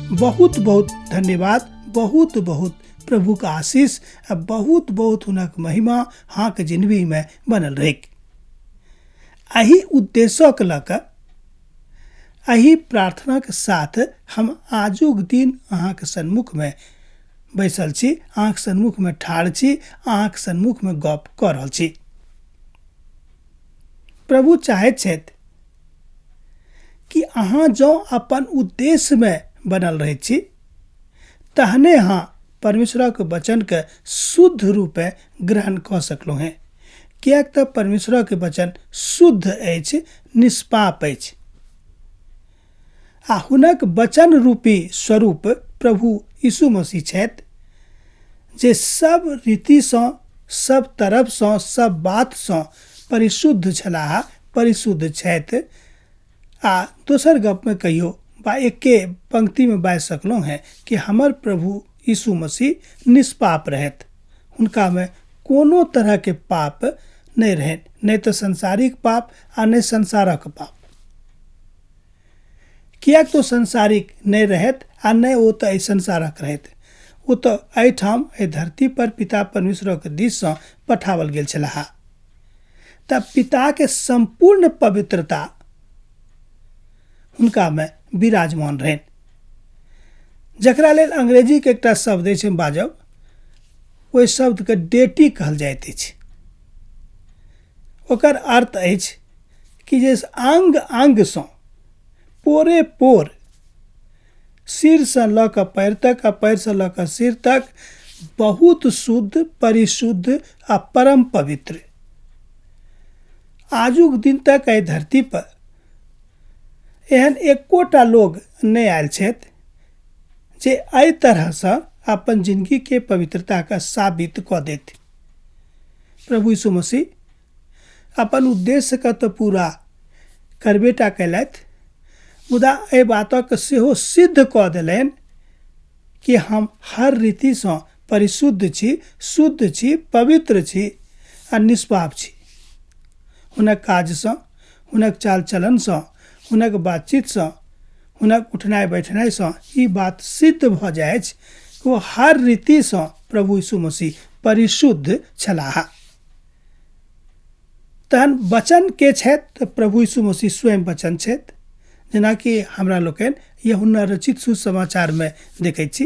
बहुत बहुत धन्यवाद, बहुत बहुत प्रभु का आशीष आ बहुत बहुत हुनक महिमा हाँक जिंदगी में बनल रहे। एही उद्देश्यक लऽ एही प्रार्थना के साथ हम आजुक दिन अहाँके सन्मुख में बैसल छी, अहाँके सन्मुख में ठाढ़ छी, अहाँके सन्मुख में गप कऽ रहल छी। प्रभु चाहैत छथि कि अहाँ जो अपन उद्देश्य में बनल रहे छी, तहने अहाँ परमेश्वरक वचन के शुद्ध रूपे ग्रहण कऽ सकलहुँ हैं। कियाक तऽ परमेश्वरक वचन शुद्ध अछि, निष्पाप अछि। आ हुनक वचन रूपी स्वरूप प्रभु यीशु मसीह छथि, जे सब रीतिसँ, सब तरफसँ, सब बातसँ परिशुद्ध छलाह, परिशुद्ध छथि। आ दोसर गप में कहियो बा एके पंक्ति में बाजि सकलहुँ हैं कि हमर प्रभु यीशु मसीह निष्पाप रहथि। हुनका में कोनो तरह के पाप नहीं रहनि, नहीं तो संसारिक पाप आ नहीं संसारक पाप। कियाक तो संसारिक नहीं रहत आ नहीं वो तो संसारक रहत। वो तो एठाम ए धरती पर पिता परमेश्वर के दिस से पठावल गेल छलाह। तब पिता के संपूर्ण पवित्रता हुनका में विराजमान रहन, जकरा लेल अंग्रेजी के एकटा शब्द अछि बाजब, ओहि शब्द के डेटी कहल जाइत अछि। ओकर अर्थ अछि कि जे अंग अंग से, पोरे पोर, सिर से लऽ कऽ पैर तक आ पैर से लऽ कऽ सिर तक बहुत शुद्ध, परिशुद्ध आ परम पवित्र। आजुक दिन तक एहि धरती पर एहन एकोटा लोग नहीं आयल छथि जे एहि तरह से अपन जिंदगी के पवित्रता का साबित कऽ देथि। प्रभु यीशु मसीह अपन उद्देश्य का तो पूरा करबेटा कैलथि, मुदा एहि बातक सेहो सिद्ध कऽ देलनि कि हम हर रीति से परिशुद्ध छी, शुद्ध छी, पवित्र छी आ निष्पाप छी। हुनक काज से, हुनक चाल चलन से, हुनक बातचीत से, हुनक उठनाइ बैठनाइ से ई बात सिद्ध भऽ जाय अछि कि वो हर रीति से प्रभु यीशु मसीह परिशुद्ध छलाह। तहन वचन के छथि तऽ प्रभु यीशु मसीह स्वयं वचन छथि। जेनाकि हमरा लोकनि यूहन्ना रचित सुसमाचार में देखै छी,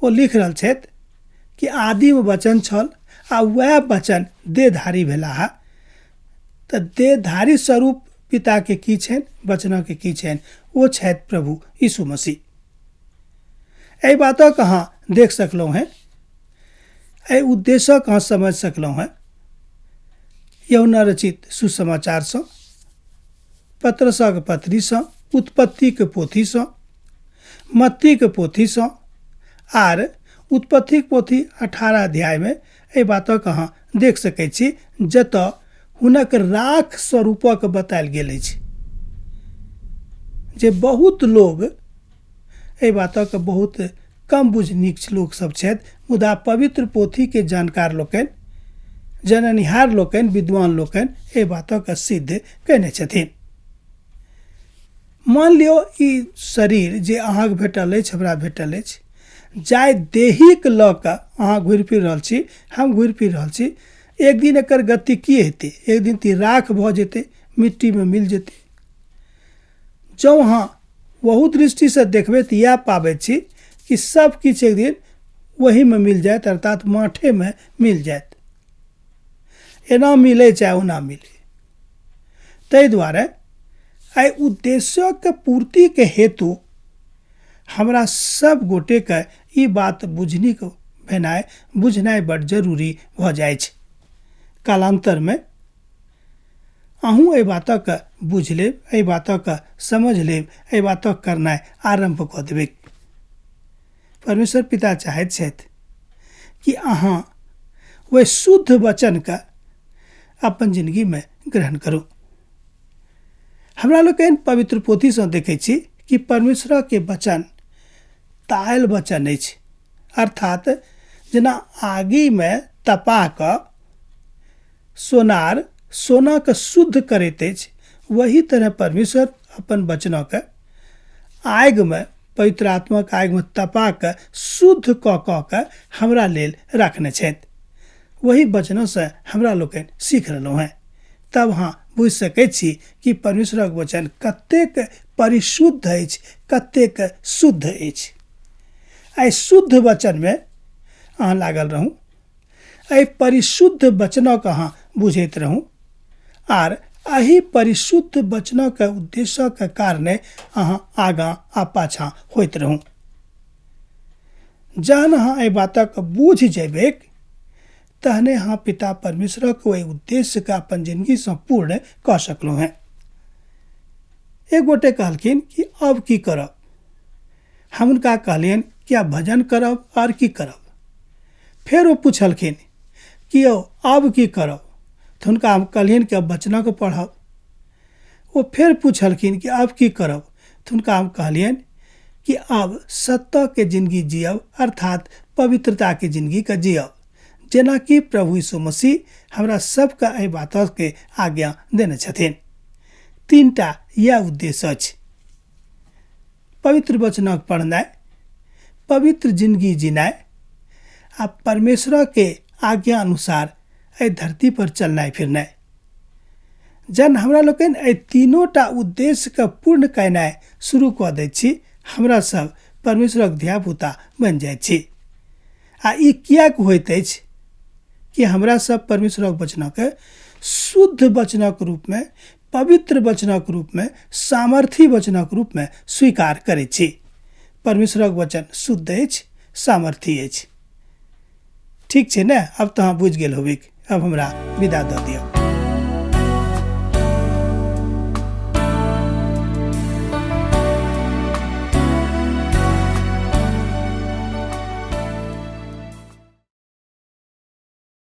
वो लिख रहल छथि कि आदि में वचन छल आ वह वचन देहधारी भेलाह। तऽ देहधारी स्वरूप पिता के की छनि, वचन के की छनि, वो छथि प्रभु यीशु मसीह। एहि बातक अहाँ देख सकलहुँ हैं, एहि उद्देश्यक अहाँ समझ सकलहुँ हैं यूहन्ना रचित सुसमाचार से, पतरसक पत्री से, उत्पत्ति के पोथी से, मत्ती के पोथी से आर उत्पत्ति के पोथी 18 अध्याय में एहि बातक अहाँ देख सकै छी, जतऽ हुनक राख स्वरूपक बतायल गेल अछि। जे बहुत लोग एहि बातक बहुत कम बुझनिक लोक सब छथि, मुदा पवित्र पोथी के जानकार लोकनि, जननिहार लोकनि, विद्वान लोकनि एहि बातक सिद्ध कयने छथिन। मान लियो ई शरीर जे अहाँके भेटल अछि, हमरा भेटल अछि, जाय देहिक लऽ कऽ अहाँ घुरि फिर रहल छी, हम घुरि फिर रहल छी, एक दिन एकर गति की हेतै? एक दिन ती राख भऽ जेतै, मिट्टी में मिल जेतै। जो अहाँ वहु दृष्टि से देखबै तऽ इएह पाबै छी कि सब किछु एक दिन वही में मिल जायत, अर्थात माठे में मिल जायत। एना मिले चाहे ओना मिले। ताहि दुआरे एहि उद्देश्यक पूर्ति के हेतु हमरा सब गोटे के ई बात बुझनाइ बड़ जरूरी भऽ जाइ छै। कालांतर में अहूँ एहि बातक बुझ लेब, एहि बातक समझ लेब, एहि बातक करनाइ आरंभ कऽ देबै। परमेश्वर पिता चाहैत छथि कि अहाँ वह शुद्ध वचन का अपन जिंदगी में ग्रहण करू। हमरा लोकनि पवित्र पोथी से देखै छी कि परमेश्वर के वचन तायल वचन अछि, अर्थात जेना आगि में तपा कऽ सोना के शुद्ध करैत अछि, वही तरह परमेश्वर अपन वचन के आगि में पवित्र आत्माक आगिमे तपा कऽ शुद्ध कऽ कऽ हमरा लेल रखने छथि। वही वचनसँ हमरा लोकनि सीख रहलहुँ हैं। तब अहाँ बुझि सकैत छी कि परमेश्वरक वचन कतेक परिशुद्ध अछि, कतेक शुद्ध अछि। एहि शुद्ध वचनमे अहाँ लागल रहू, एहि परिशुद्ध वचनक अहाँ बुझैत रहू, आर एहि परिशुद्ध वचनक उद्देश्यक कारणे अहाँ आगाँ आ पाछाँ होइत रहू। जहन अहाँ एहि बातक बूझि जेबै तहने अहाँ पिता परमेश्वरक ओहि उद्देश्यके अपन जिंदगीसँ पूर्ण कऽ सकलहुँ हैं। एक गोटे कहलखिन कि अब की करब। हम हुनका कहलियनि कि आब भजन करब और की करब। फेर ओ पूछलखिन कि यौ अब की करब। तऽ हुनका हम कहलियनि कि अब वचनक पढ़ब। ओ फेर पूछलखिन कि अब की करब। तऽ हुनका हम कहलियनि कि अब सत्यके जिंदगी जियब, अर्थात पवित्रताके जिंदगीके जियब, जेना कि प्रभु यीशु मसीह हमरा सबके एहि बातके आज्ञा देने छथिन। 3टा यह उद्देश्य अछि: पवित्र वचनक पढ़नाइ, पवित्र जिंदगी जिनाइ, आ परमेश्वरके आज्ञा अनुसार एहि धरती पर चलनाइ फिरनाइ। जहन हमरा लोकनि एहि 3टा उद्देश्यके पूर्ण कयनाइ शुरू कऽ दैत छी, हमरा सब परमेश्वरक धियापुता बनि जाइत छी। आ ई किएक होइत अछि कि हमरा सब परमेश्वरक वचनके शुद्ध वचनक रूपमे, पवित्र वचनक रूपमे, सामर्थी वचनक रूपमे स्वीकार करैत छी। परमेश्वरक वचन शुद्ध अछि, सामर्थी अछि। ठीक छै ने? अब तो अहाँ बुझि गेल होबै। अब हमरा विदा दऽ दियौ।